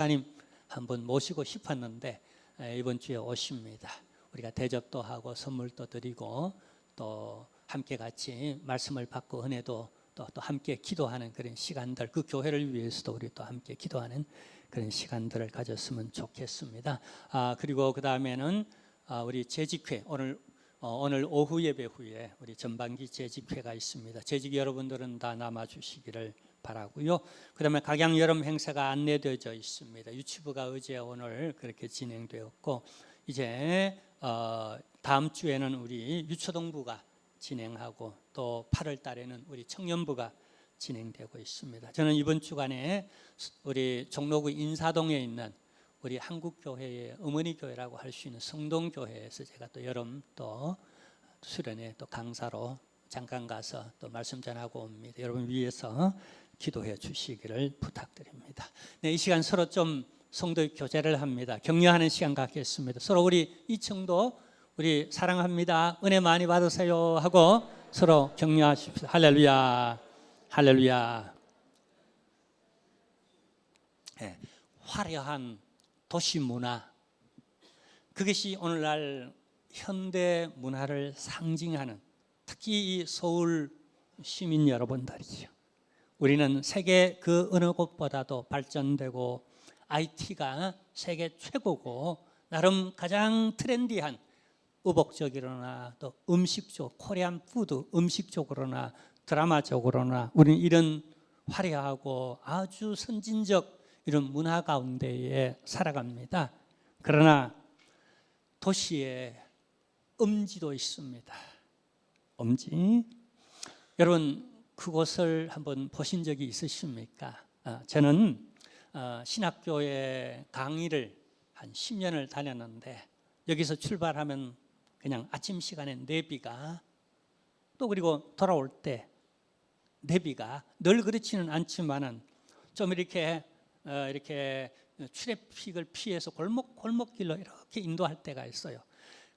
목사님 한번 모시고 싶었는데 이번 주에 오십니다. 우리가 대접도 하고 선물도 드리고 또 함께 같이 말씀을 받고 은혜도 또 함께 기도하는 그런 시간들, 그 교회를 위해서도 우리 또 함께 기도하는 그런 시간들을 가졌으면 좋겠습니다. 그리고 그 다음에는 우리 재직회, 오늘 오후 예배 후에 우리 전반기 재직회가 있습니다. 재직 여러분들은 다 남아주시기를 바라고요. 그 다음에 각양 여름 행사가 안내되어져 있습니다. 유치부가 어제 오늘 그렇게 진행되었고, 이제 다음 주에는 우리 유초동부가 진행하고 또 8월 달에는 우리 청년부가 진행되고 있습니다. 저는 이번 주간에 우리 종로구 인사동에 있는 우리 한국교회의 어머니 교회라고 할 수 있는 성동교회에서 제가 또 여름 또 수련회 또 강사로 잠깐 가서 또 말씀 전하고 옵니다. 여러분 위해서 기도해 주시기를 부탁드립니다. 네, 이 시간 서로 좀 성도의 교제를 합니다. 격려하는 시간 갖겠습니다. 서로 우리 이층도 우리 사랑합니다, 은혜 많이 받으세요 하고 서로 격려하십시오. 할렐루야, 할렐루야. 네, 화려한 도시 문화, 그것이 오늘날 현대 문화를 상징하는, 특히 이 서울 시민 여러분들이죠. 우리는 세계 그 어느 곳보다도 발전되고 IT가 세계 최고고, 나름 가장 트렌디한 의복적이로나 또 음식적, 코리안 푸드 음식적으로나 드라마적으로나 우리는 이런 화려하고 아주 선진적 이런 문화 가운데에 살아갑니다. 그러나 도시에 음지도 있습니다. 음지. 여러분 그곳을 한번 보신 적이 있으십니까? 저는 신학교에 강의를 한 10년을 다녔는데, 여기서 출발하면 그냥 아침 시간에 내비가, 또 그리고 돌아올 때 내비가 늘 그렇지는 않지만은 좀 이렇게 트래픽을 피해서 골목길로 이렇게 인도할 때가 있어요.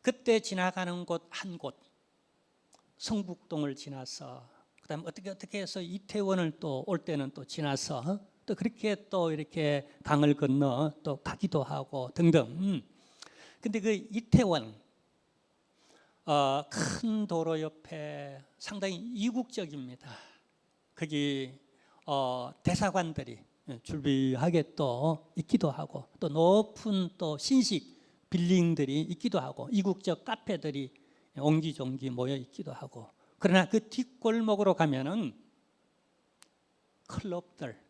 그때 지나가는 곳 한 곳, 성북동을 지나서 그다음 어떻게 해서 이태원을 또 올 때는 또 지나서 또 그렇게 또 이렇게 강을 건너 또 가기도 하고 등등. 근데 그 이태원 큰 도로 옆에 상당히 이국적입니다. 거기 대사관들이 줄비하게 또 있기도 하고, 또 높은 또 신식 빌딩들이 있기도 하고, 이국적 카페들이 옹기종기 모여 있기도 하고. 그러나 그 뒷골목으로 가면은 클럽들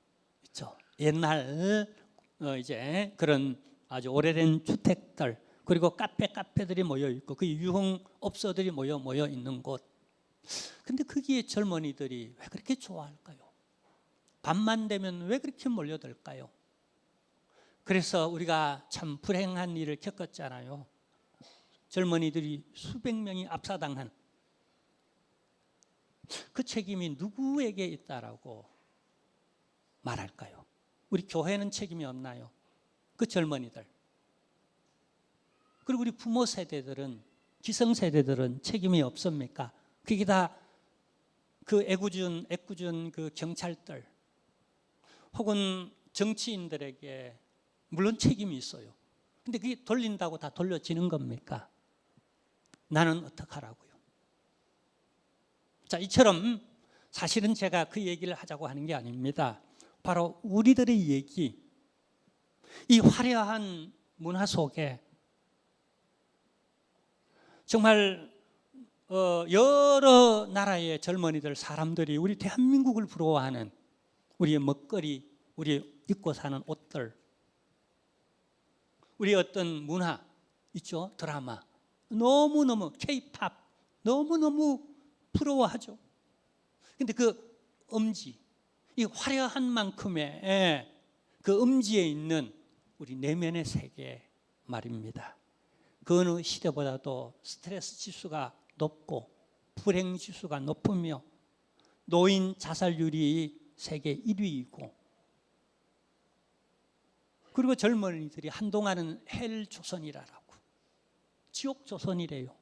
있죠. 옛날 이제 그런 아주 오래된 주택들, 그리고 카페들이 모여 있고, 그 유흥업소들이 모여 있는 곳. 근데 거기에 젊은이들이 왜 그렇게 좋아할까요? 밤만 되면 왜 그렇게 몰려들까요? 그래서 우리가 참 불행한 일을 겪었잖아요. 젊은이들이 수백 명이 압사당한, 그 책임이 누구에게 있다라고 말할까요? 우리 교회는 책임이 없나요? 그 젊은이들, 그리고 우리 부모 세대들은, 기성세대들은 책임이 없습니까? 그게 다 그 애꿎은 그 경찰들 혹은 정치인들에게 물론 책임이 있어요. 근데 그게 돌린다고 다 돌려지는 겁니까? 나는 어떡하라고요? 자, 이처럼 사실은 제가 그 얘기를 하자고 하는 게 아닙니다. 바로 우리들의 얘기, 이 화려한 문화 속에 정말 여러 나라의 젊은이들, 사람들이 우리 대한민국을 부러워하는 우리의 먹거리, 우리 입고 사는 옷들, 우리 어떤 문화 있죠? 드라마, 너무너무 K-팝 너무너무 부러워하죠. 근데 그 음지, 이 화려한 만큼의 그 음지에 있는 우리 내면의 세계 말입니다. 그 어느 시대보다도 스트레스 지수가 높고 불행 지수가 높으며 노인 자살률이 세계 1위이고, 그리고 젊은이들이 한동안은 헬 조선이라고, 지옥 조선이래요.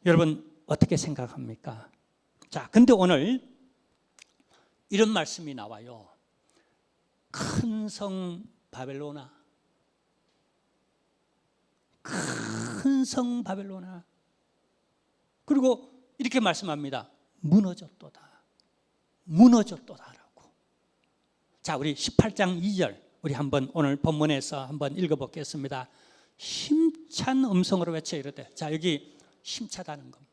여러분 어떻게 생각합니까? 자, 근데 오늘 이런 말씀이 나와요. 큰 성 바벨로나, 큰 성 바벨로나. 그리고 이렇게 말씀합니다. 무너졌도다, 무너졌도다라고. 자, 우리 18장 2절 우리 한번 오늘 본문에서 한번 읽어보겠습니다. 힘찬 음성으로 외쳐 이르되. 자, 여기 힘차다는 겁니다.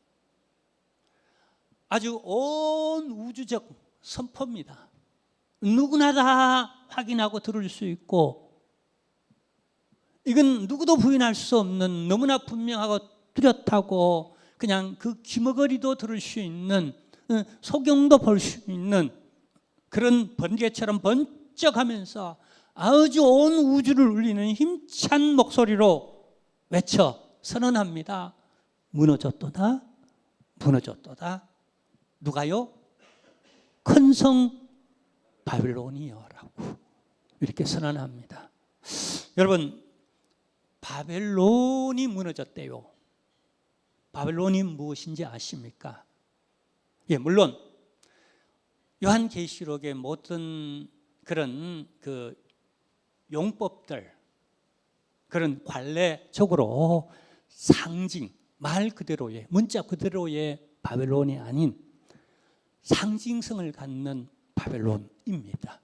아주 온 우주적 선포입니다. 누구나 다 확인하고 들을 수 있고, 이건 누구도 부인할 수 없는 너무나 분명하고 뚜렷하고 그냥 그 귀머거리도 들을 수 있는, 소경도 볼 수 있는 그런 번개처럼 번쩍하면서 아주 온 우주를 울리는 힘찬 목소리로 외쳐 선언합니다. 무너졌도다, 무너졌도다. 누가요? 큰 성 바벨론이여라고 이렇게 선언합니다. 여러분, 바벨론이 무너졌대요. 바벨론이 무엇인지 아십니까? 예, 물론 요한계시록의 모든 그런 그 용법들, 그런 관례적으로 상징, 말 그대로의, 문자 그대로의 바벨론이 아닌 상징성을 갖는 바벨론입니다.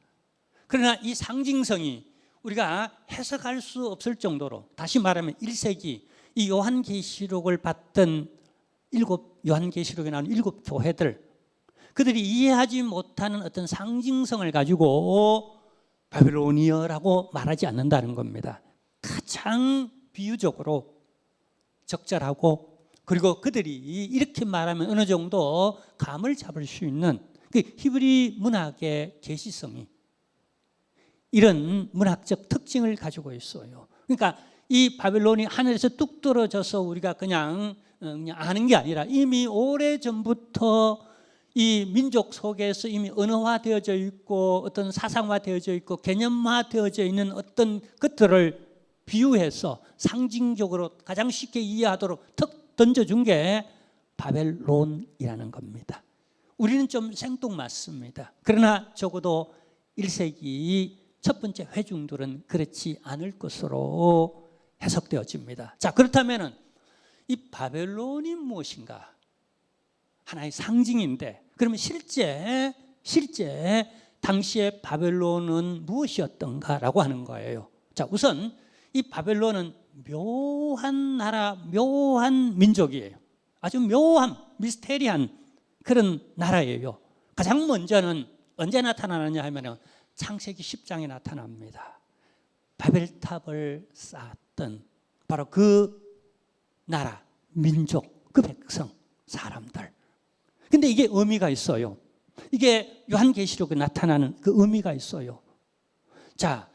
그러나 이 상징성이 우리가 해석할 수 없을 정도로, 다시 말하면 1세기 이 요한계시록을 받던 요한계시록에 나오는 7 교회들, 그들이 이해하지 못하는 어떤 상징성을 가지고 바벨로니아라고 말하지 않는다는 겁니다. 가장 비유적으로 적절하고, 그리고 그들이 이렇게 말하면 어느 정도 감을 잡을 수 있는 그 히브리 문학의 계시성이 이런 문학적 특징을 가지고 있어요. 그러니까 이 바벨론이 하늘에서 뚝 떨어져서 우리가 그냥 아는 게 아니라 이미 오래전부터 이 민족 속에서 이미 언어화되어져 있고 어떤 사상화되어져 있고 개념화되어져 있는 어떤 것들을 비유해서 상징적으로 가장 쉽게 이해하도록 턱 던져준 게 바벨론이라는 겁니다. 우리는 좀 생뚱맞습니다. 그러나 적어도 1세기 첫 번째 회중들은 그렇지 않을 것으로 해석되어집니다. 자, 그렇다면 이 바벨론이 무엇인가? 하나의 상징인데, 그러면 실제 당시의 바벨론은 무엇이었던가라고 하는 거예요. 자, 우선 이 바벨론은 묘한 나라, 묘한 민족이에요. 아주 묘한, 미스테리한 그런 나라예요. 가장 먼저는 언제 나타나느냐 하면 창세기 10장에 나타납니다. 바벨탑을 쌓았던 바로 그 나라, 민족, 그 백성, 사람들. 근데 이게 의미가 있어요. 이게 요한계시록에 나타나는 그 의미가 있어요. 자,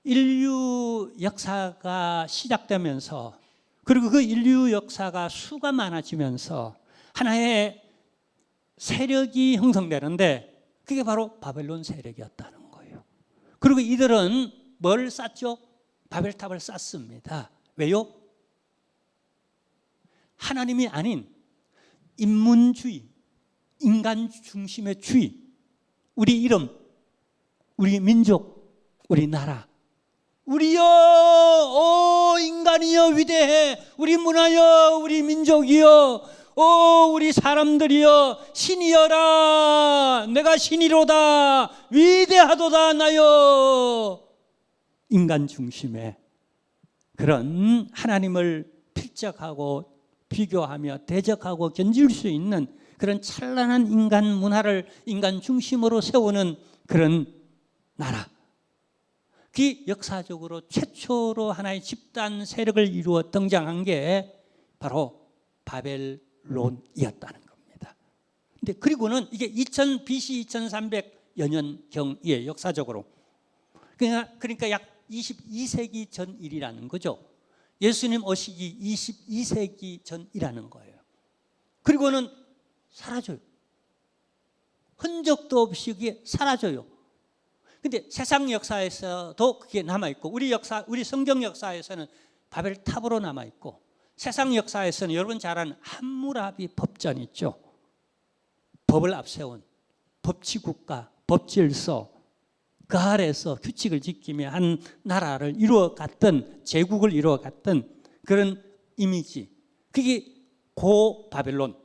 인류 역사가 시작되면서, 그리고 그 인류 역사가 수가 많아지면서 하나의 세력이 형성되는데, 그게 바로 바벨론 세력이었다는 거예요. 그리고 이들은 뭘 쌓죠? 바벨탑을 쌓습니다. 왜요? 하나님이 아닌 인문주의, 인간 중심의 주의, 우리 이름, 우리 민족, 우리 나라, 우리여, 오 인간이여 위대해, 우리 문화여, 우리 민족이여, 오 우리 사람들이여, 신이여라, 내가 신이로다, 위대하도다 나여. 인간 중심의 그런 하나님을 필적하고 비교하며 대적하고 견질 수 있는 그런 찬란한 인간 문화를 인간 중심으로 세우는 그런 나라. 그 역사적으로 최초로 하나의 집단 세력을 이루어 등장한 게 바로 바벨론이었다는 겁니다. 근데 그리고는 이게 BC 2300여 년경이에요, 역사적으로. 그러니까 약 22세기 전 일이라는 거죠. 예수님 오시기 22세기 전이라는 거예요. 그리고는 사라져요. 흔적도 없이 그게 사라져요. 근데 세상 역사에서도 그게 남아있고, 우리 성경 역사에서는 바벨탑으로 남아있고, 세상 역사에서는 여러분 잘 아는 함무라비 법전 있죠. 법을 앞세운 법치국가, 법질서, 그 아래에서 규칙을 지키며 한 나라를 이루어갔던, 제국을 이루어갔던 그런 이미지, 그게 고 바벨론이라고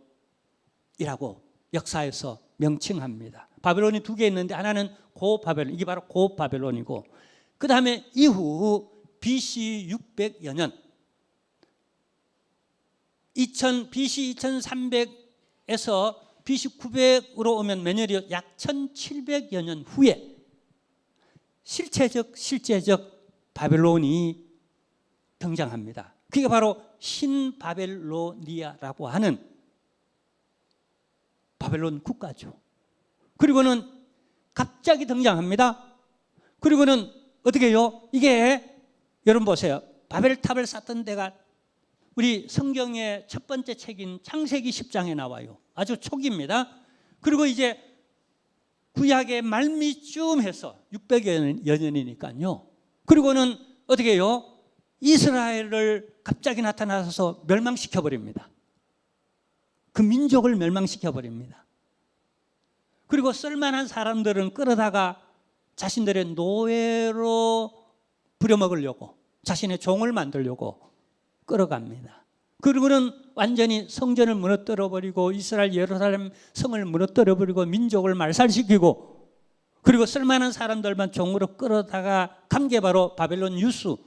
역사에서 명칭합니다. 바벨론이 두 개 있는데 하나는 고 바벨론, 이게 바로 고 바벨론이고, 그 다음에 이후 BC 600여 년, BC 2300에서 BC 900으로 오면 몇 년이요? 약 1700여 년 후에 실제적 바벨론이 등장합니다. 그게 바로 신바벨로니아라고 하는 바벨론 국가죠. 그리고는 갑자기 등장합니다. 그리고는 어떻게 해요? 이게 여러분 보세요. 바벨탑을 쌓던 데가 우리 성경의 첫 번째 책인 창세기 10장에 나와요. 아주 초기입니다. 그리고 이제 구약의 말미쯤 해서 600여 년이니까요. 그리고는 어떻게 해요? 이스라엘을 갑자기 나타나서 멸망시켜버립니다. 그 민족을 멸망시켜버립니다. 그리고 쓸만한 사람들은 끌어다가 자신들의 노예로 부려먹으려고, 자신의 종을 만들려고 끌어갑니다. 그리고는 완전히 성전을 무너뜨려버리고 이스라엘 예루살렘 성을 무너뜨려버리고 민족을 말살시키고, 그리고 쓸만한 사람들만 종으로 끌어다가 간 게 바로 바벨론 유수.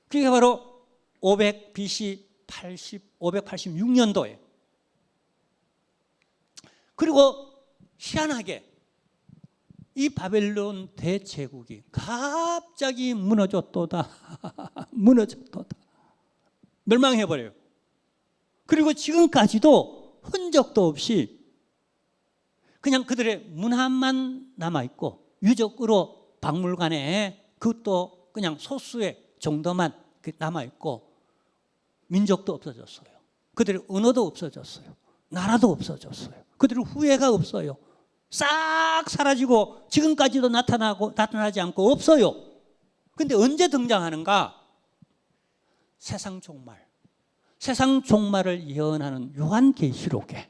그게 바로 500 BC 586년도에. 그리고 희한하게 이 바벨론 대제국이 갑자기 무너졌도다. 무너졌도다. 멸망해버려요. 그리고 지금까지도 흔적도 없이 그냥 그들의 문화만 남아있고, 유적으로 박물관에 그것도 그냥 소수의 정도만 남아있고, 민족도 없어졌어요. 그들의 언어도 없어졌어요. 나라도 없어졌어요. 그들의 후예가 없어요. 싹 사라지고 지금까지도 나타나지 않고 없어요. 근데 언제 등장하는가? 세상 종말을 예언하는 요한계시록에,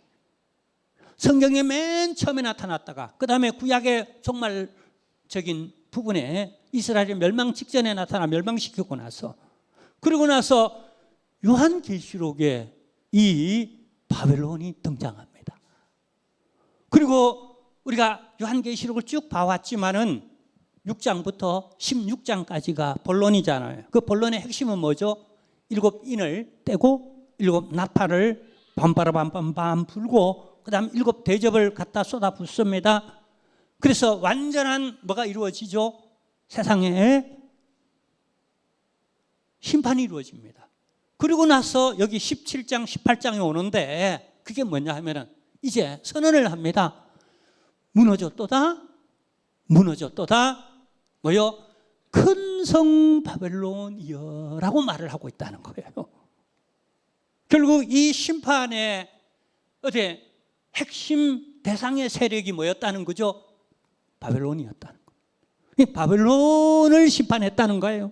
성경의 맨 처음에 나타났다가 그 다음에 구약의 종말적인 부분에 이스라엘이 멸망 직전에 나타나 멸망시키고 나서, 그리고 나서 요한계시록에 이 바벨론이 등장합니다. 그리고 우리가 요한계시록을 쭉 봐왔지만은 6장부터 16장까지가 본론이잖아요. 그 본론의 핵심은 뭐죠? 7인을 떼고 7 나팔을 밤바라밤밤밤 불고 그 다음 7 대접을 갖다 쏟아 붓습니다. 그래서 완전한 뭐가 이루어지죠? 세상에 심판이 이루어집니다. 그리고 나서 여기 17장 18장에 오는데 그게 뭐냐 하면은 이제 선언을 합니다. 무너졌도다. 뭐요? 큰 성 바벨론이여라고 말을 하고 있다는 거예요. 결국 이 심판의 핵심 대상의 세력이 뭐였다는 거죠? 바벨론이었다는 거예요. 바벨론을 심판했다는 거예요.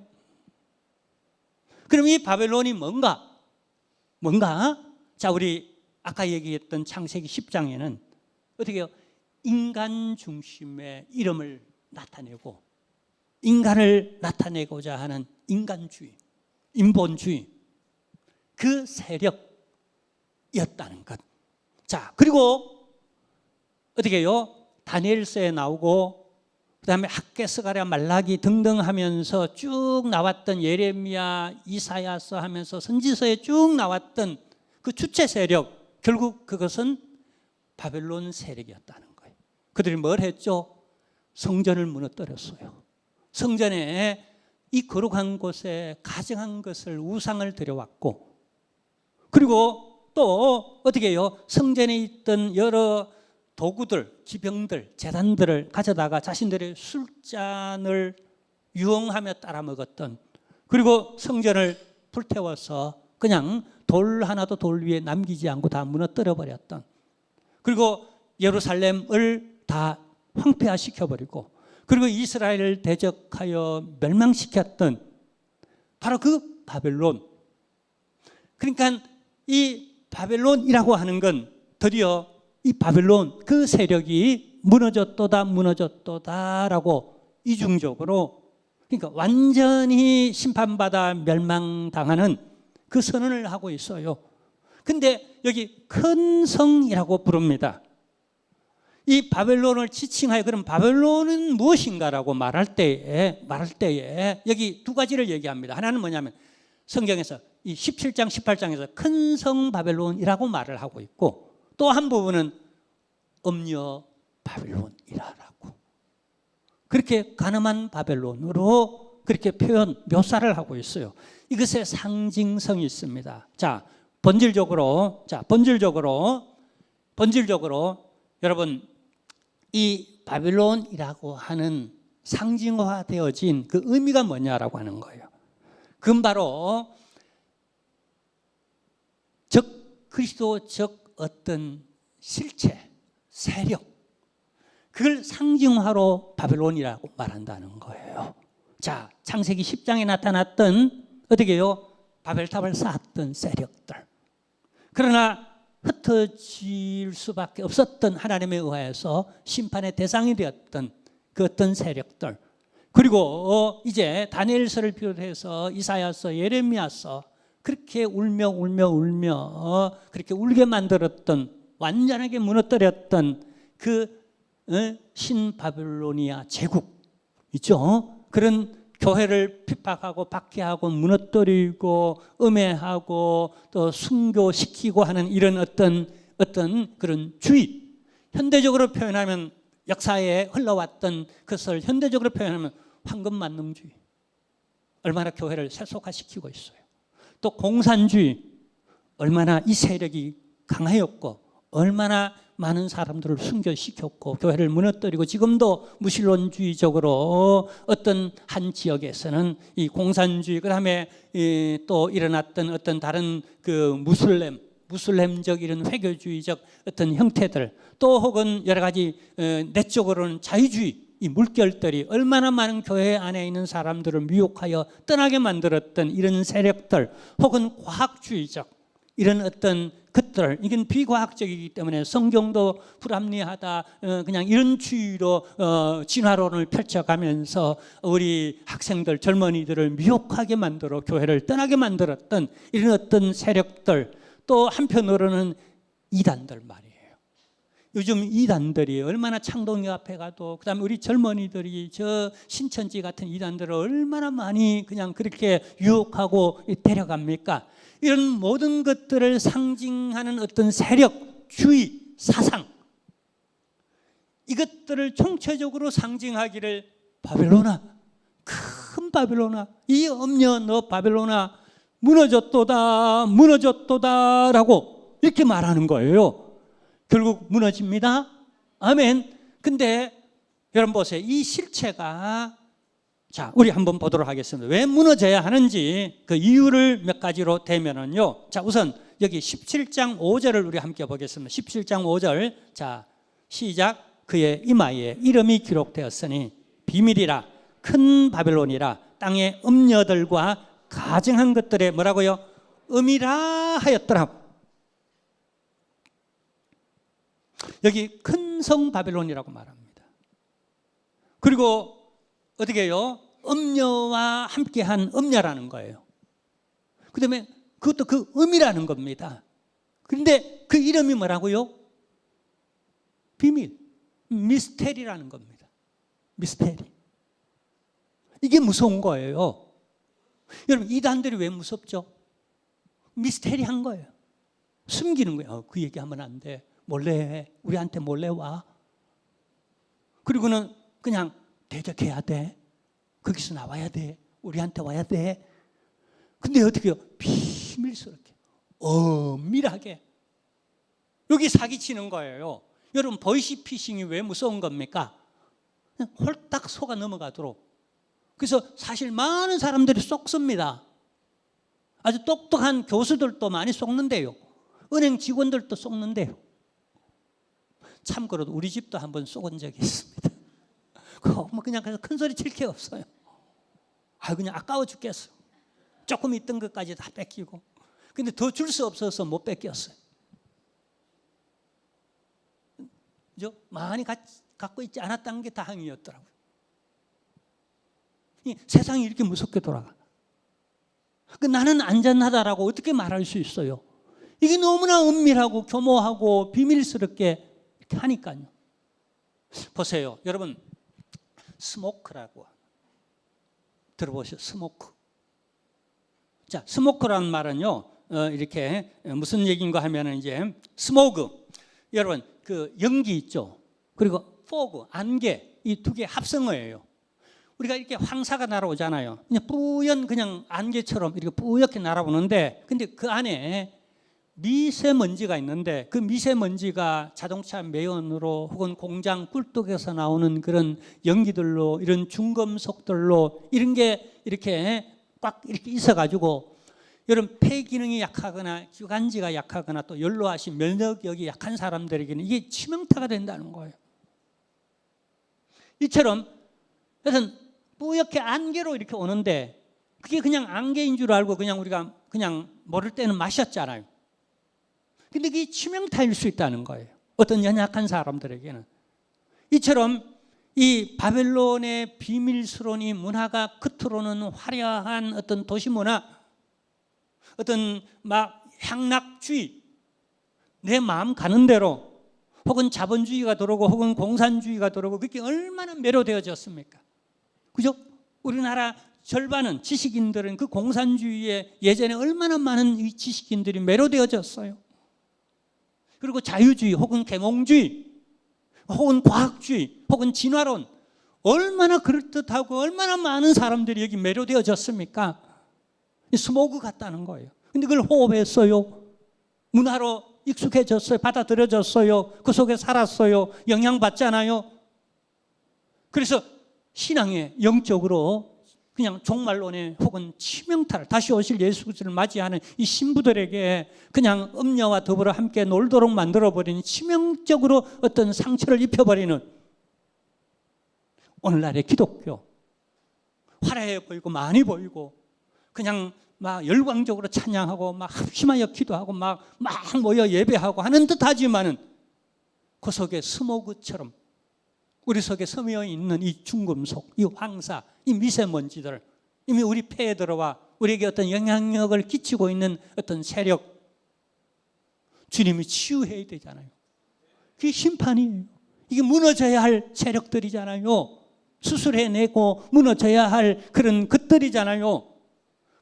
그럼 이 바벨론이 뭔가? 자, 우리 아까 얘기했던 창세기 10장에는 어떻게 해요? 인간 중심의 이름을 나타내고 인간을 나타내고자 하는 인간주의, 인본주의, 그 세력이었다는 것. 자, 그리고 어떻게 해요? 다니엘서에 나오고 그 다음에 학개, 스가랴, 말라기 등등 하면서 쭉 나왔던 예레미야, 이사야서 하면서 선지서에 쭉 나왔던 그 주체 세력, 결국 그것은 바벨론 세력이었다는 거예요. 그들이 뭘 했죠? 성전을 무너뜨렸어요. 성전에 이 거룩한 곳에 가증한 것을, 우상을 들여왔고, 그리고 또 어떻게 해요? 성전에 있던 여러 도구들, 기병들, 제단들을 가져다가 자신들의 술잔을 유흥하며 따라 먹었던, 그리고 성전을 불태워서 그냥 돌 하나도 돌 위에 남기지 않고 다 무너뜨려 버렸던, 그리고 예루살렘을 다 황폐화시켜버리고, 그리고 이스라엘을 대적하여 멸망시켰던 바로 그 바벨론. 그러니까 이 바벨론이라고 하는 건 드디어 이 바벨론 그 세력이 무너졌도다 무너졌도다라고 이중적으로, 그러니까 완전히 심판받아 멸망당하는 그 선언을 하고 있어요. 근데 여기 큰 성이라고 부릅니다. 이 바벨론을 지칭하여 그럼 바벨론은 무엇인가라고 말할 때에 여기 두 가지를 얘기합니다. 하나는 뭐냐면 성경에서 이 17장 18장에서 큰 성 바벨론이라고 말을 하고 있고, 또 한 부분은 음녀 바벨론이라고, 그렇게 가늠한 바벨론으로 그렇게 묘사를 하고 있어요. 이것의 상징성이 있습니다. 자, 본질적으로 여러분, 이 바벨론이라고 하는 상징화되어진 그 의미가 뭐냐라고 하는 거예요. 그건 바로 그리스도적 어떤 실체, 세력, 그걸 상징화로 바벨론이라고 말한다는 거예요. 자, 창세기 10장에 나타났던 어떻게 해요? 바벨탑을 쌓았던 세력들, 그러나 흩어질 수밖에 없었던 하나님에 의하여서 심판의 대상이 되었던 그 어떤 세력들, 그리고 이제 다니엘서를 비롯해서 이사야서, 예레미야서 그렇게 울며 그렇게 울게 만들었던, 완전하게 무너뜨렸던 그 신바빌로니아 제국 있죠. 그런 교회를 핍박하고 박해하고 무너뜨리고 음해하고 또 순교시키고 하는 이런 어떤 그런 주의, 현대적으로 표현하면 역사에 흘러왔던 것을 현대적으로 표현하면 황금만능주의, 얼마나 교회를 세속화시키고 있어요. 또 공산주의, 얼마나 이 세력이 강하였고 얼마나 많은 사람들을 순교시켰고 교회를 무너뜨리고, 지금도 무신론주의적으로 어떤 한 지역에서는 이 공산주의, 그다음에 또 일어났던 어떤 다른 그 무슬림적 이런 회교주의적 어떤 형태들, 또 혹은 여러 가지 내적으로는 자유주의, 이 물결들이 얼마나 많은 교회 안에 있는 사람들을 미혹하여 떠나게 만들었던 이런 세력들, 혹은 과학주의적 이런 어떤 것들, 이건 비과학적이기 때문에 성경도 불합리하다, 그냥 이런 주의로 진화론을 펼쳐가면서 우리 학생들, 젊은이들을 미혹하게 만들어 교회를 떠나게 만들었던 이런 어떤 세력들, 또 한편으로는 이단들 말이에요. 요즘 이단들이 얼마나 창동이 앞에 가도, 그다음에 우리 젊은이들이 저 신천지 같은 이단들을 얼마나 많이 그냥 그렇게 유혹하고 데려갑니까? 이런 모든 것들을 상징하는 어떤 세력, 주의, 사상, 이것들을 총체적으로 상징하기를 바벨로나, 큰 바벨로나, 이 엄녀 너 바벨로나 무너졌도다 무너졌도다라고 이렇게 말하는 거예요. 결국 무너집니다. 아멘. 근데 여러분 보세요. 이 실체가, 자, 우리 한번 보도록 하겠습니다. 왜 무너져야 하는지 그 이유를 몇 가지로 대면은요. 자, 우선 여기 17장 5절을 우리 함께 보겠습니다. 17장 5절. 자, 시작. 그의 이마에 이름이 기록되었으니 비밀이라, 큰 바벨론이라, 땅의 음녀들과 가증한 것들의 뭐라고요? 음이라 하였더라. 여기 큰 성 바벨론이라고 말합니다. 그리고 어떻게 해요? 음녀와 함께한 음녀라는 거예요. 그 다음에 그것도 그 음이라는 겁니다. 그런데 그 이름이 뭐라고요? 비밀, 미스테리라는 겁니다. 미스테리. 이게 무서운 거예요. 여러분, 이단들이 왜 무섭죠? 미스테리한 거예요. 숨기는 거예요. 그 얘기하면 안 돼. 몰래 해. 우리한테 몰래 와. 그리고는 그냥 대적해야 돼. 거기서 나와야 돼. 우리한테 와야 돼. 근데 어떻게 해요? 비밀스럽게, 엄밀하게 여기 사기치는 거예요. 여러분, 보이시피싱이 왜 무서운 겁니까? 그냥 홀딱 속아 넘어가도록. 그래서 사실 많은 사람들이 속습니다. 아주 똑똑한 교수들도 많이 속는데요. 은행 직원들도 속는데요. 참고로 우리 집도 한번 속은 적이 있습니다. 그냥 큰 소리 칠 게 없어요. 그냥 아까워 죽겠어요. 조금 있던 것까지 다 뺏기고. 근데 더 줄 수 없어서 못 뺏겼어요. 많이 갖고 있지 않았다는 게 다행이었더라고요. 이 세상이 이렇게 무섭게 돌아가. 나는 안전하다라고 어떻게 말할 수 있어요? 이게 너무나 은밀하고 교모하고 비밀스럽게 이렇게 하니까요. 보세요. 여러분, 스모크라고 들어보셨어요? 스모크. 자, 스모크라는 말은요, 이렇게 무슨 얘기인가 하면은 이제 스모그. 여러분, 그 연기 있죠. 그리고 포그, 안개, 이 두 개 합성어예요. 우리가 이렇게 황사가 날아오잖아요. 그냥 뿌연 그냥 안개처럼 이렇게 뿌옇게 날아오는데, 근데 그 안에 미세먼지가 있는데 그 미세먼지가 자동차 매연으로 혹은 공장 꿀떡에서 나오는 그런 연기들로, 이런 중금속들로 이런 게 이렇게 꽉 이렇게 있어가지고 여러분 폐 기능이 약하거나 기관지가 약하거나 또 연로하신 면역력이 약한 사람들에게는 이게 치명타가 된다는 거예요. 이처럼 여튼 뿌옇게 안개로 이렇게 오는데 그게 그냥 안개인 줄 알고 그냥 우리가 그냥 모를 때는 마셨잖아요. 근데 그게 치명타일 수 있다는 거예요. 어떤 연약한 사람들에게는. 이처럼 이 바벨론의 비밀스러운 이 문화가 겉으로는 화려한 어떤 도시 문화, 어떤 막 향락주의, 내 마음 가는 대로, 혹은 자본주의가 들어오고 혹은 공산주의가 들어오고, 그게 얼마나 매료되어졌습니까? 그죠? 우리나라 절반은, 지식인들은 그 공산주의에 예전에 얼마나 많은 이 지식인들이 매료되어졌어요. 그리고 자유주의 혹은 계몽주의 혹은 과학주의 혹은 진화론, 얼마나 그럴듯하고 얼마나 많은 사람들이 여기 매료되어졌습니까? 스모그 같다는 거예요. 근데 그걸 호흡했어요. 문화로 익숙해졌어요. 받아들여졌어요. 그 속에 살았어요. 영향받잖아요. 그래서 신앙에 영적으로 그냥 종말론에 혹은 치명타를, 다시 오실 예수 그리스도를 맞이하는 이 신부들에게 그냥 음녀와 더불어 함께 놀도록 만들어버리는, 치명적으로 어떤 상처를 입혀버리는 오늘날의 기독교. 화려해 보이고 많이 보이고 그냥 막 열광적으로 찬양하고 막 합심하여 기도하고 막 모여 예배하고 하는 듯하지만은 그 속에 스모그처럼 우리 속에 스며 있는 이 중금속, 이 황사, 이 미세먼지들, 이미 우리 폐에 들어와 우리에게 어떤 영향력을 끼치고 있는 어떤 세력, 주님이 치유해야 되잖아요. 그게 심판이에요. 이게 무너져야 할 세력들이잖아요. 수술해내고 무너져야 할 그런 것들이잖아요.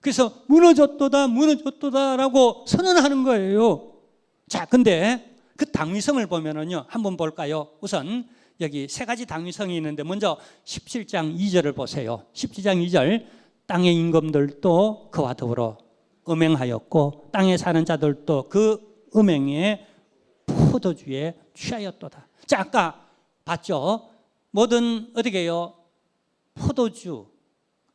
그래서 무너졌도다라고 선언하는 거예요. 자, 근데 그 당위성을 보면은요, 한번 볼까요? 우선 여기 세 가지 당위성이 있는데, 먼저 17장 2절을 보세요. 17장 2절, 땅의 임금들도 그와 더불어 음행하였고 땅에 사는 자들도 그 음행에 포도주에 취하였도다. 자, 아까 봤죠? 모든 어떻게 해요? 포도주,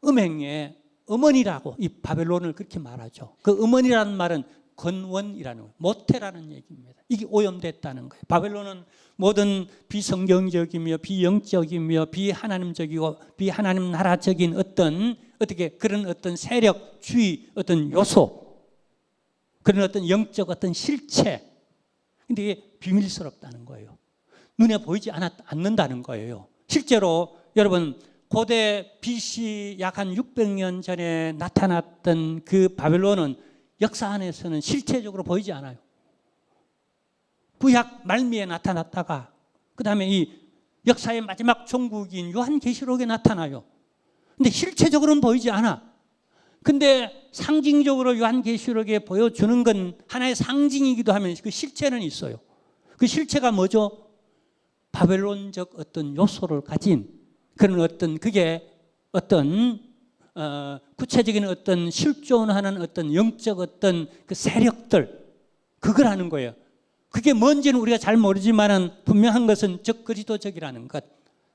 음행의 어머니라고 이 바벨론을 그렇게 말하죠. 그 어머니라는 말은 건원이라는 거예요. 모태라는 얘기입니다. 이게 오염됐다는 거예요. 바벨론은 모든 비성경적이며 비영적이며 비하나님적이고 비하나님 나라적인 어떤 어떻게 그런 어떤 세력주의 어떤 요소, 그런 어떤 영적 어떤 실체, 근데 이게 비밀스럽다는 거예요. 눈에 보이지 않는다는 거예요. 실제로 여러분 고대 BC 약 한 600년 전에 나타났던 그 바벨론은 역사 안에서는 실체적으로 보이지 않아요. 구약 말미에 나타났다가 그 다음에 이 역사의 마지막 종국인 요한계시록에 나타나요. 근데 실체적으로는 보이지 않아. 근데 상징적으로 요한계시록에 보여주는 건 하나의 상징이기도 하면 그 실체는 있어요. 그 실체가 뭐죠? 바벨론적 어떤 요소를 가진 그런 어떤, 그게 어떤 구체적인 어떤 실존하는 어떤 영적 어떤 그 세력들, 그걸 하는 거예요. 그게 뭔지는 우리가 잘 모르지만은 분명한 것은 적그리스도적이라는 것,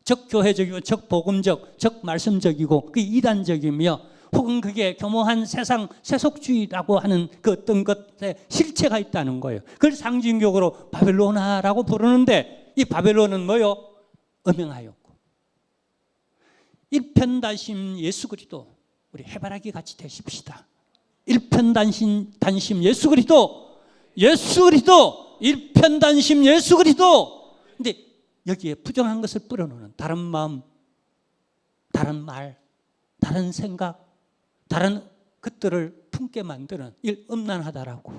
적교회적이고 적복음적, 적말씀적이고 그게 이단적이며 혹은 그게 교모한 세상 세속주의라고 하는 그 어떤 것에 실체가 있다는 거예요. 그걸 상징적으로 바벨로나라고 부르는데, 이 바벨론은 뭐요? 음행하였고 일편단심 예수 그리스도, 우리 해바라기 같이 되십시다. 일편단심 예수 그리스도, 예수 그리스도, 일편단심 예수 그리스도. 근데 여기에 부정한 것을 뿌려놓는 다른 마음, 다른 말, 다른 생각, 다른 것들을 품게 만드는 일 음란하다라고.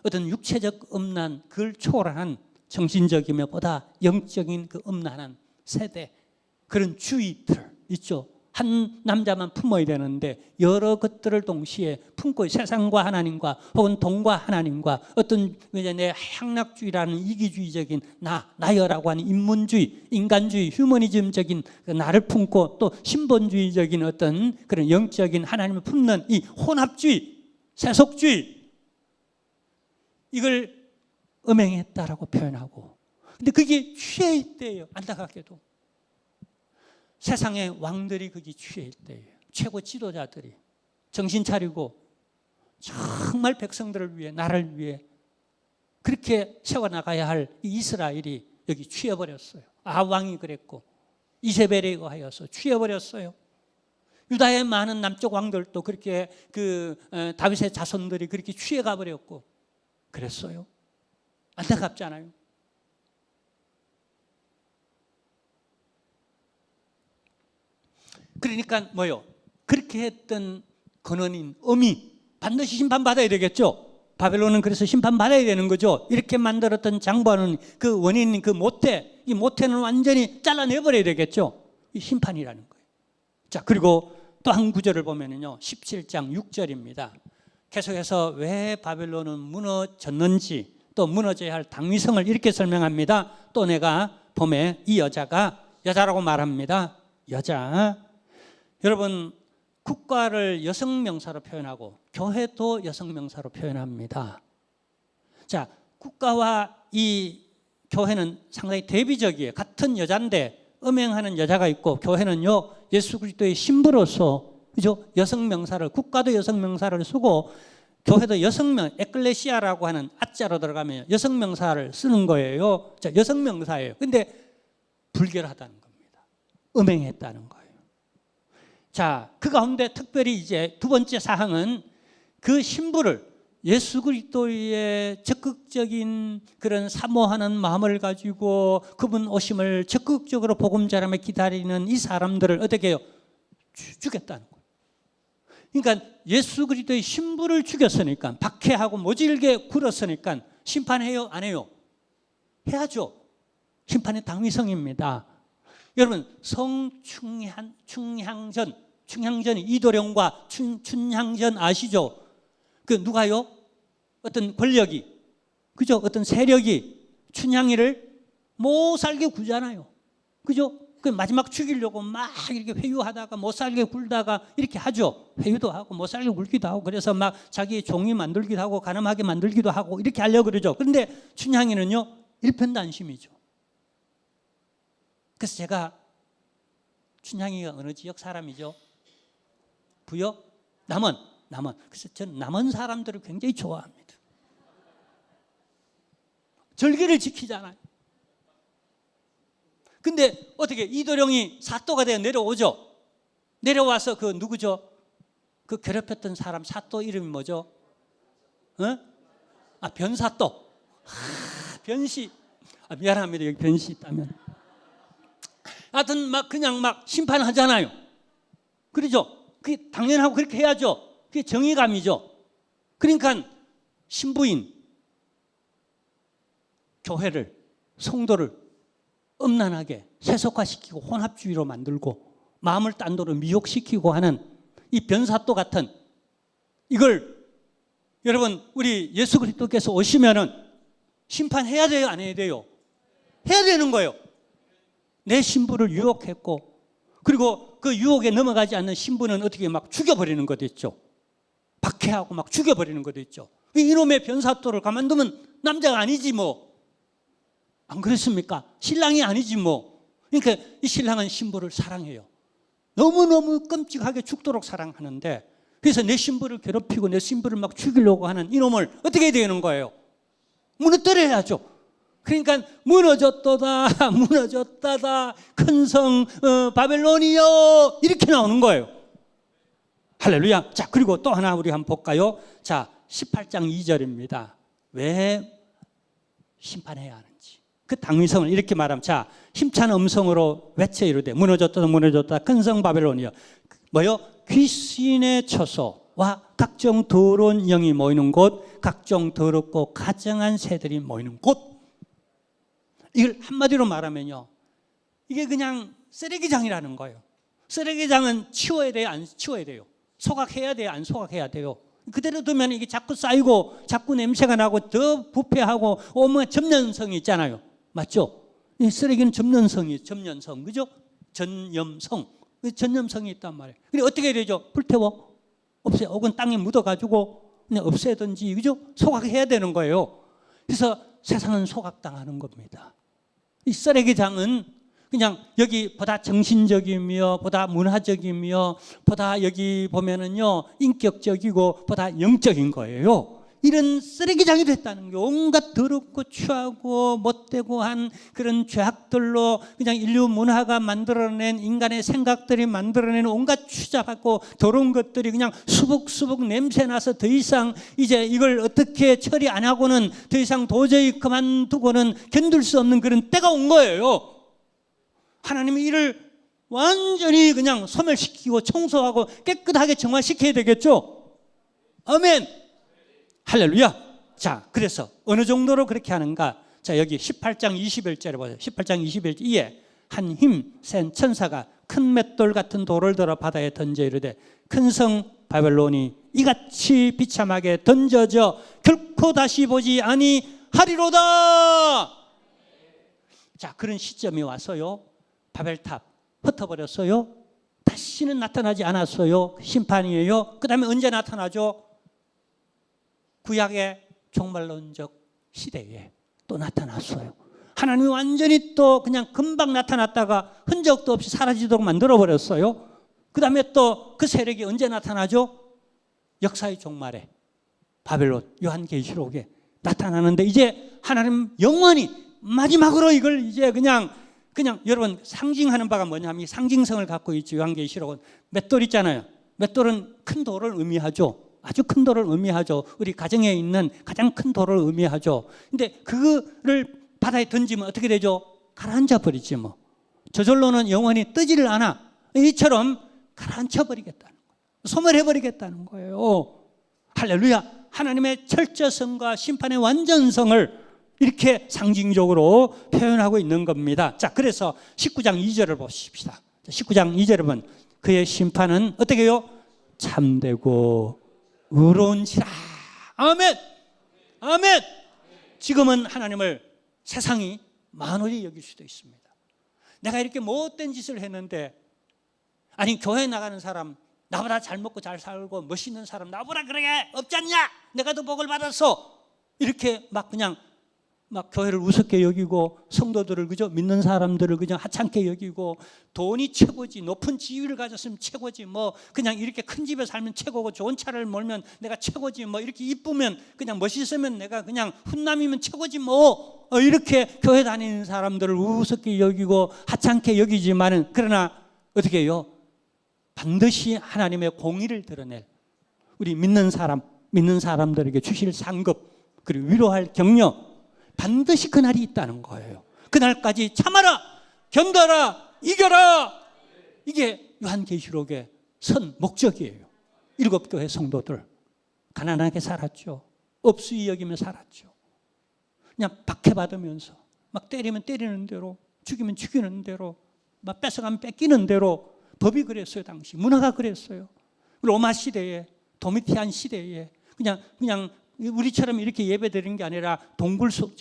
어떤 육체적 음란, 그걸 초월한 정신적이며 보다 영적인 그 음란한 세대, 그런 주의들 있죠. 한 남자만 품어야 되는데 여러 것들을 동시에 품고 세상과 하나님과 혹은 돈과 하나님과 어떤 내 향락주의라는 이기주의적인 나여라고 하는 인문주의, 인간주의, 휴머니즘적인 그 나를 품고 또 신본주의적인 어떤 그런 영적인 하나님을 품는 이 혼합주의, 세속주의, 이걸 음행했다라고 표현하고, 근데 그게 취해 있대요. 안타깝게도 세상의 왕들이 거기 취해 있대요. 최고 지도자들이 정신 차리고 정말 백성들을 위해, 나라를 위해 그렇게 세워나가야 할 이스라엘이 여기 취해버렸어요. 아왕이 그랬고 이세벨에 의하여서 취해버렸어요. 유다의 많은 남쪽 왕들도 그렇게 다윗의 자손들이 그렇게 취해가 버렸고 그랬어요. 안타깝잖아요. 그러니까 뭐요? 그렇게 했던 근원인 어미 반드시 심판받아야 되겠죠. 바벨론은 그래서 심판받아야 되는 거죠. 이렇게 만들었던 장부하는 그 원인인 그 모태, 이 모태는 완전히 잘라내버려야 되겠죠. 이 심판이라는 거예요. 자, 그리고 또 한 구절을 보면은요, 17장 6절입니다. 계속해서 왜 바벨론은 무너졌는지, 또 무너져야 할 당위성을 이렇게 설명합니다. 또 내가 봄에 이 여자라고 말합니다. 여자. 여러분, 국가를 여성명사로 표현하고 교회도 여성명사로 표현합니다. 자, 국가와 이 교회는 상당히 대비적이에요. 같은 여자인데 음행하는 여자가 있고, 교회는요 예수 그리스도의 신부로서, 그죠? 여성명사를, 국가도 여성명사를 쓰고 교회도 에클레시아라고 하는 아자로 들어가면 여성명사를 쓰는 거예요. 자, 여성명사예요. 근데 불결하다는 겁니다. 음행했다는 거예요. 자, 그 가운데 특별히 이제 두 번째 사항은 그 신부를 예수 그리스도의 적극적인 그런 사모하는 마음을 가지고 그분 오심을 적극적으로 복음 전함에 기다리는 이 사람들을 어떻게 해요? 죽였다는 거예요. 그러니까 예수 그리스도의 신부를 죽였으니까, 박해하고 모질게 굴었으니까 심판해요? 안 해요? 해야죠. 심판의 당위성입니다. 여러분, 충향전이 이도령과 춘향전 아시죠? 그 누가요? 어떤 권력이, 그죠? 어떤 세력이 춘향이를 못 살게 굴잖아요. 그죠? 그 마지막 죽이려고 막 이렇게 회유하다가 못 살게 굴다가 이렇게 하죠. 회유도 하고 못 살게 굴기도 하고, 그래서 막 자기 종이 만들기도 하고 가늠하게 만들기도 하고 이렇게 하려고 그러죠. 그런데 춘향이는요 일편단심이죠. 그래서 제가, 춘향이가 어느 지역 사람이죠? 부여? 남원. 그래서 저는 남원 사람들을 굉장히 좋아합니다. 절기를 지키잖아요. 근데 어떻게 이도령이 사또가 되어 내려오죠? 내려와서 그 누구죠? 그 괴롭혔던 사람 사또 이름이 뭐죠? 변사또. 변씨. 미안합니다. 여기 변씨 있다면. 하여튼 그냥 심판하잖아요. 그러죠? 그게 당연하고 그렇게 해야죠. 그게 정의감이죠. 그러니까 신부인 교회를, 성도를 음란하게 세속화시키고 혼합주의로 만들고 마음을 딴 도로 미혹시키고 하는 이 변사또 같은, 이걸 여러분 우리 예수 그리스도께서 오시면은 심판해야 돼요? 안 해야 돼요? 해야 되는 거예요. 내 신부를 유혹했고, 그리고 그 유혹에 넘어가지 않는 신부는 어떻게 막 죽여버리는 것도 있죠. 박해하고 막 죽여버리는 것도 있죠. 이놈의 변사또를 가만두면 남자가 아니지 뭐. 안 그렇습니까? 신랑이 아니지 뭐. 그러니까 이 신랑은 신부를 사랑해요. 너무너무 끔찍하게 죽도록 사랑하는데, 그래서 내 신부를 괴롭히고 내 신부를 막 죽이려고 하는 이놈을 어떻게 해야 되는 거예요? 무너뜨려야죠. 그러니까 무너졌도다, 무너졌다다, 큰 성 바벨론이여, 이렇게 나오는 거예요. 할렐루야. 자, 그리고 또 하나 우리 한번 볼까요? 자, 18장 2절입니다. 왜 심판해야 하는지. 그 당위성을 이렇게 말하면, 자, 힘찬 음성으로 외쳐 이르되 무너졌다 무너졌다 큰 성 바벨론이여. 뭐요? 귀신의 처소와 각종 더러운 영이 모이는 곳, 각종 더럽고 가증한 새들이 모이는 곳. 이걸 한마디로 말하면요, 이게 그냥 쓰레기장이라는 거예요. 쓰레기장은 치워야 돼요, 안 치워야 돼요? 소각해야 돼요, 안 소각해야 돼요? 그대로 두면 이게 자꾸 쌓이고 자꾸 냄새가 나고 더 부패하고 오면 점년성이 있잖아요. 맞죠? 이 쓰레기는 점년성이, 점년성, 그죠? 전염성, 전염성이 있단 말이에요. 근데 어떻게 해야 되죠? 불태워, 없애, 혹은 땅에 묻어가지고 그냥 없애든지, 그죠? 소각해야 되는 거예요. 그래서 세상은 소각당하는 겁니다. 이 쓰레기장은 그냥 여기 보다 정신적이며 보다 문화적이며 보다 여기 보면은요 인격적이고 보다 영적인 거예요. 이런 쓰레기장이 됐다는 게, 온갖 더럽고 추하고 못되고 한 그런 죄악들로 그냥 인류 문화가 만들어낸, 인간의 생각들이 만들어낸 온갖 추잡하고 더러운 것들이 그냥 수북수북 냄새나서 더 이상 이제 이걸 어떻게 처리 안 하고는 더 이상 도저히 그만두고는 견딜 수 없는 그런 때가 온 거예요. 하나님이 이를 완전히 그냥 소멸시키고 청소하고 깨끗하게 정화시켜야 되겠죠. 아멘. 할렐루야. 자, 그래서 어느 정도로 그렇게 하는가? 자, 여기 18장 21절에 보세요. 18장 21절에 한 힘 센 천사가 큰 맷돌 같은 돌을 들어 바다에 던져 이르되 큰 성 바벨론이 이같이 비참하게 던져져 결코 다시 보지 아니하리로다. 자, 그런 시점이 왔어요. 바벨탑 흩어버렸어요. 다시는 나타나지 않았어요. 심판이에요. 그 다음에 언제 나타나죠? 구약의 종말론적 시대에 또 나타났어요. 하나님이 완전히 또 그냥 금방 나타났다가 흔적도 없이 사라지도록 만들어버렸어요. 그 다음에 또 그 세력이 언제 나타나죠? 역사의 종말에 바벨론 요한계시록에 나타나는데, 이제 하나님 영원히 마지막으로 이걸 이제 그냥 여러분 상징하는 바가 뭐냐면 상징성을 갖고 있죠. 요한계시록은 맷돌 있잖아요. 맷돌은 큰 돌을 의미하죠. 아주 큰 돌을 의미하죠. 우리 가정에 있는 가장 큰 돌을 의미하죠. 근데 그거를 바다에 던지면 어떻게 되죠? 가라앉아 버리지 뭐. 저절로는 영원히 뜨지를 않아. 이처럼 가라앉혀 버리겠다는 거예요. 소멸해 버리겠다는 거예요. 할렐루야. 하나님의 철저성과 심판의 완전성을 이렇게 상징적으로 표현하고 있는 겁니다. 자, 그래서 19장 2절을 보십시다. 19장 2절에 보면 그의 심판은 어떻게 해요? 참되고 의로운지라. 아멘. 아멘. 지금은 하나님을 세상이 만홀히 여길 수도 있습니다. 내가 이렇게 못된 짓을 했는데, 아니 교회 나가는 사람 나보다 잘 먹고 잘 살고 멋있는 사람 나보다 그러게 없지 않냐? 내가 더 복을 받았어. 이렇게 막 그냥 막 교회를 우습게 여기고 성도들을 그저 믿는 사람들을 그냥 하찮게 여기고, 돈이 최고지, 높은 지위를 가졌으면 최고지, 뭐 그냥 이렇게 큰 집에 살면 최고고 좋은 차를 몰면 내가 최고지, 뭐 이렇게 이쁘면 그냥 멋있으면 내가 그냥 훈남이면 최고지, 뭐 이렇게 교회 다니는 사람들을 우습게 여기고 하찮게 여기지만은, 그러나 어떻게 해요? 반드시 하나님의 공의를 드러낼, 우리 믿는 사람들에게 주실 상급 그리고 위로할 격려, 반드시 그날이 있다는 거예요. 그날까지 참아라, 견뎌라, 이겨라. 이게 요한계시록의 선 목적이에요. 7교회 성도들 가난하게 살았죠. 업수이 여기며 살았죠. 그냥 박해받으면서 막 때리면 때리는 대로, 죽이면 죽이는 대로, 막 뺏어가면 뺏기는 대로. 법이 그랬어요. 당시 문화가 그랬어요. 로마 시대에, 도미티안 시대에 그냥 우리처럼 이렇게 예배드리는 게 아니라 동굴 속,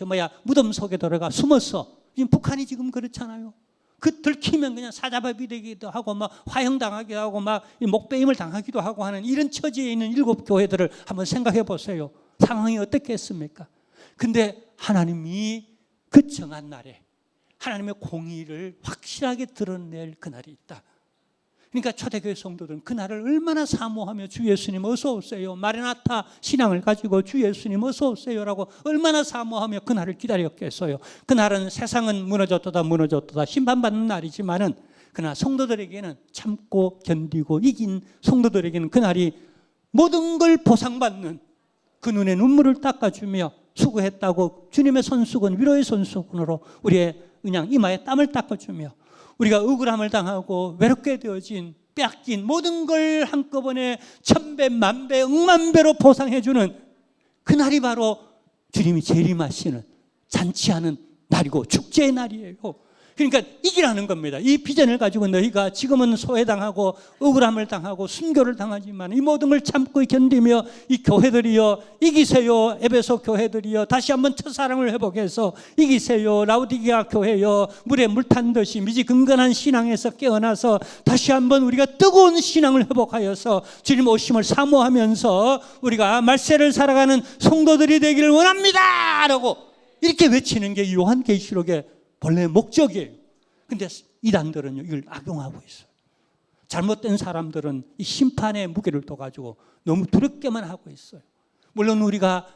무덤 속에 들어가 숨었어. 지금 북한이 지금 그렇잖아요. 그 들키면 그냥 사자밥이 되기도 하고 막 화형당하기도 하고 막 목배임을 당하기도 하고 하는 이런 처지에 있는 7교회들을 한번 생각해 보세요. 상황이 어떻겠습니까? 근데 하나님이 그 정한 날에 하나님의 공의를 확실하게 드러낼 그날이 있다. 그러니까 초대교회 성도들은 그날을 얼마나 사모하며 주 예수님 어서 오세요, 마라나타 신앙을 가지고 주 예수님 어서 오세요라고 얼마나 사모하며 그날을 기다렸겠어요. 그날은 세상은 무너졌다 심판받는 날이지만은, 그러나 성도들에게는 참고 견디고 이긴 성도들에게는 그날이 모든 걸 보상받는, 그 눈에 눈물을 닦아주며 수고했다고 주님의 손수건, 위로의 손수건으로 우리의 그냥 이마에 땀을 닦아주며 우리가 억울함을 당하고 외롭게 되어진 뺏긴 모든 걸 한꺼번에 천배, 만배, 억만배로 보상해주는 그날이 바로 주님이 재림하시는 잔치하는 날이고 축제의 날이에요. 그러니까 이기라는 겁니다. 이 비전을 가지고 너희가 지금은 소외당하고 억울함을 당하고 순교를 당하지만 이 모든 걸 참고 견디며 이 교회들이여 이기세요. 에베소 교회들이여 다시 한번 첫사랑을 회복해서 이기세요. 라우디게아 교회여 물에 물 탄 듯이 미지 근근한 신앙에서 깨어나서 다시 한번 우리가 뜨거운 신앙을 회복하여서 주님 오심을 사모하면서 우리가 말세를 살아가는 성도들이 되기를 원합니다 라고 이렇게 외치는 게 요한계시록의 본래 목적이에요. 근데 이단들은요, 이걸 악용하고 있어요. 잘못된 사람들은 이 심판의 무게를 또 가지고 너무 두렵게만 하고 있어요. 물론 우리가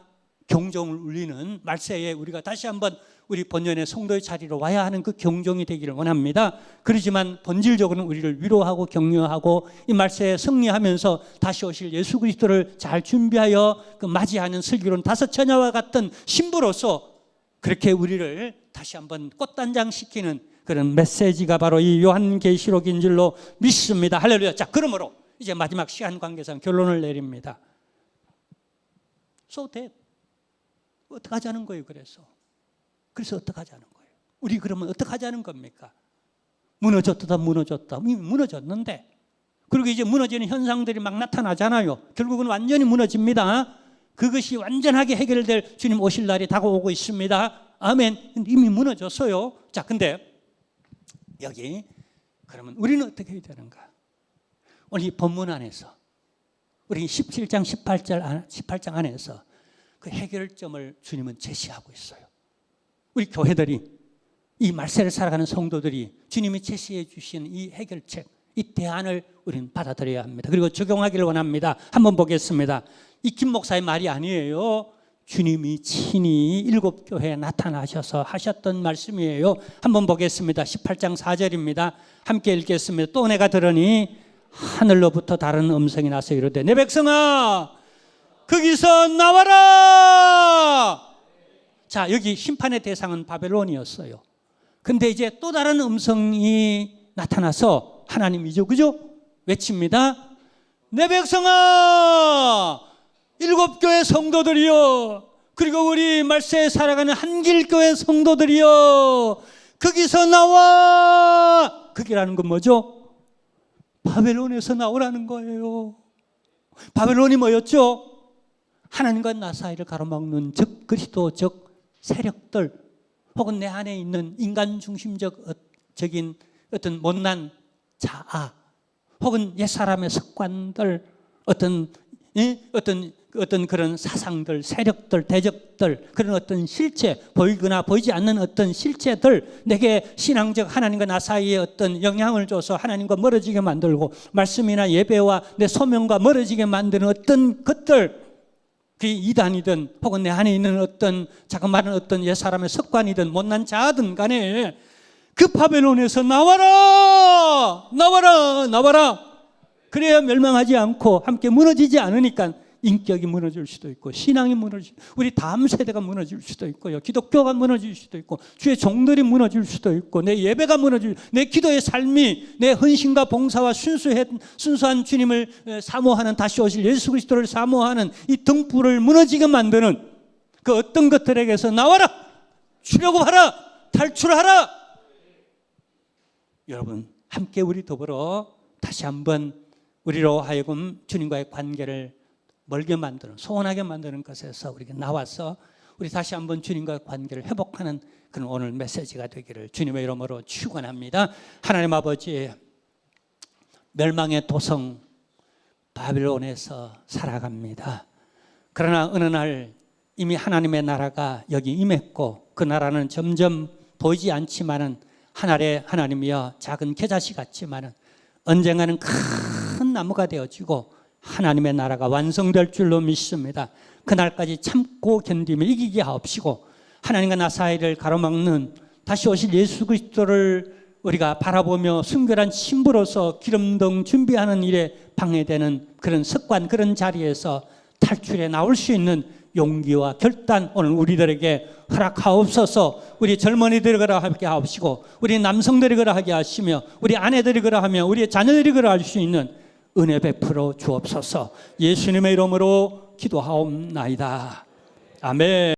경종을 울리는 말세에 우리가 다시 한번 우리 본연의 성도의 자리로 와야 하는 그 경종이 되기를 원합니다. 그렇지만 본질적으로는 우리를 위로하고 격려하고 이 말세에 승리하면서 다시 오실 예수 그리스도를 잘 준비하여 그 맞이하는 슬기로운 다섯 처녀와 같은 신부로서 그렇게 우리를 다시 한번 꽃단장시키는 그런 메시지가 바로 이 요한계시록인 줄로 믿습니다. 할렐루야. 자, 그러므로 이제 마지막 시간 관계상 결론을 내립니다. So that. 어떻게 하자는 거예요, 그래서 어떻게 하자는 거예요? 우리 그러면 어떻게 하자는 겁니까? 무너졌다 이미 무너졌는데 그리고 이제 무너지는 현상들이 막 나타나잖아요. 결국은 완전히 무너집니다. 그것이 완전하게 해결될 주님 오실 날이 다가오고 있습니다. 아멘. 이미 무너졌어요. 자, 근데 여기 그러면 우리는 어떻게 해야 되는가? 오늘 이 본문 안에서 우리 17장 18장 안에서 그 해결점을 주님은 제시하고 있어요. 우리 교회들이 이 말세를 살아가는 성도들이 주님이 제시해 주신 이 해결책, 이 대안을 우리는 받아들여야 합니다. 그리고 적용하기를 원합니다. 한번 보겠습니다. 이 김 목사의 말이 아니에요. 주님이 친히 7교회에 나타나셔서 하셨던 말씀이에요. 한번 보겠습니다. 18장 4절입니다. 함께 읽겠습니다. 또 내가 들으니 하늘로부터 다른 음성이 나서 이르되 내 백성아 거기서 나와라. 자, 여기 심판의 대상은 바벨론이었어요. 근데 이제 또 다른 음성이 나타나서 하나님이죠, 그죠? 외칩니다. 내 백성아 7교회 성도들이여 그리고 우리 말세에 살아가는 한길교회 성도들이여 거기서 나와. 거기라는 건 뭐죠? 바벨론에서 나오라는 거예요. 바벨론이 뭐였죠? 하나님과 나 사이를 가로막는 적 그리스도적 세력들 혹은 내 안에 있는 인간 중심적인 어떤 못난 자아 혹은 옛사람의 습관들 어떤 그런 사상들, 세력들, 대적들 그런 어떤 실체 보이거나 보이지 않는 어떤 실체들 내게 신앙적 하나님과 나 사이에 어떤 영향을 줘서 하나님과 멀어지게 만들고 말씀이나 예배와 내 소명과 멀어지게 만드는 어떤 것들 그게 이단이든 혹은 내 안에 있는 어떤 자그마한 어떤 옛사람의 습관이든 못난 자아든 간에 그 바벨론에서 나와라 그래야 멸망하지 않고 함께 무너지지 않으니까 인격이 무너질 수도 있고 신앙이 무너질 우리 다음 세대가 무너질 수도 있고요. 기독교가 무너질 수도 있고 주의 종들이 무너질 수도 있고 내 예배가 무너질 내 기도의 삶이 내 헌신과 봉사와 순수한 주님을 사모하는 다시 오실 예수 그리스도를 사모하는 이 등불을 무너지게 만드는 그 어떤 것들에게서 나와라. 출애굽하라. 탈출하라. 여러분 함께 우리 더불어 다시 한번 우리로 하여금 주님과의 관계를 멀게 만드는 소원하게 만드는 것에서 우리가 나와서 우리 다시 한번 주님과의 관계를 회복하는 그런 오늘 메시지가 되기를 주님의 이름으로 축원합니다. 하나님 아버지 멸망의 도성 바벨론에서 살아갑니다. 그러나 어느 날 이미 하나님의 나라가 여기 임했고 그 나라는 점점 보이지 않지만은 하늘의 하나님이여 작은 겨자씨 같지만은 언젠가는 큰 나무가 되어지고 하나님의 나라가 완성될 줄로 믿습니다. 그날까지 참고 견디며 이기게 하옵시고 하나님과 나 사이를 가로막는 다시 오실 예수 그리스도를 우리가 바라보며 순결한 신부로서 기름등 준비하는 일에 방해되는 그런 습관 그런 자리에서 탈출해 나올 수 있는 용기와 결단 오늘 우리들에게 허락하옵소서. 우리 젊은이들이 그러 하게 하옵시고 우리 남성들이 그러 하게 하시며 우리 아내들이 그러 하며 우리 자녀들이 그러 할 수 있는 은혜 베풀어 주옵소서. 예수님의 이름으로 기도하옵나이다. 아멘.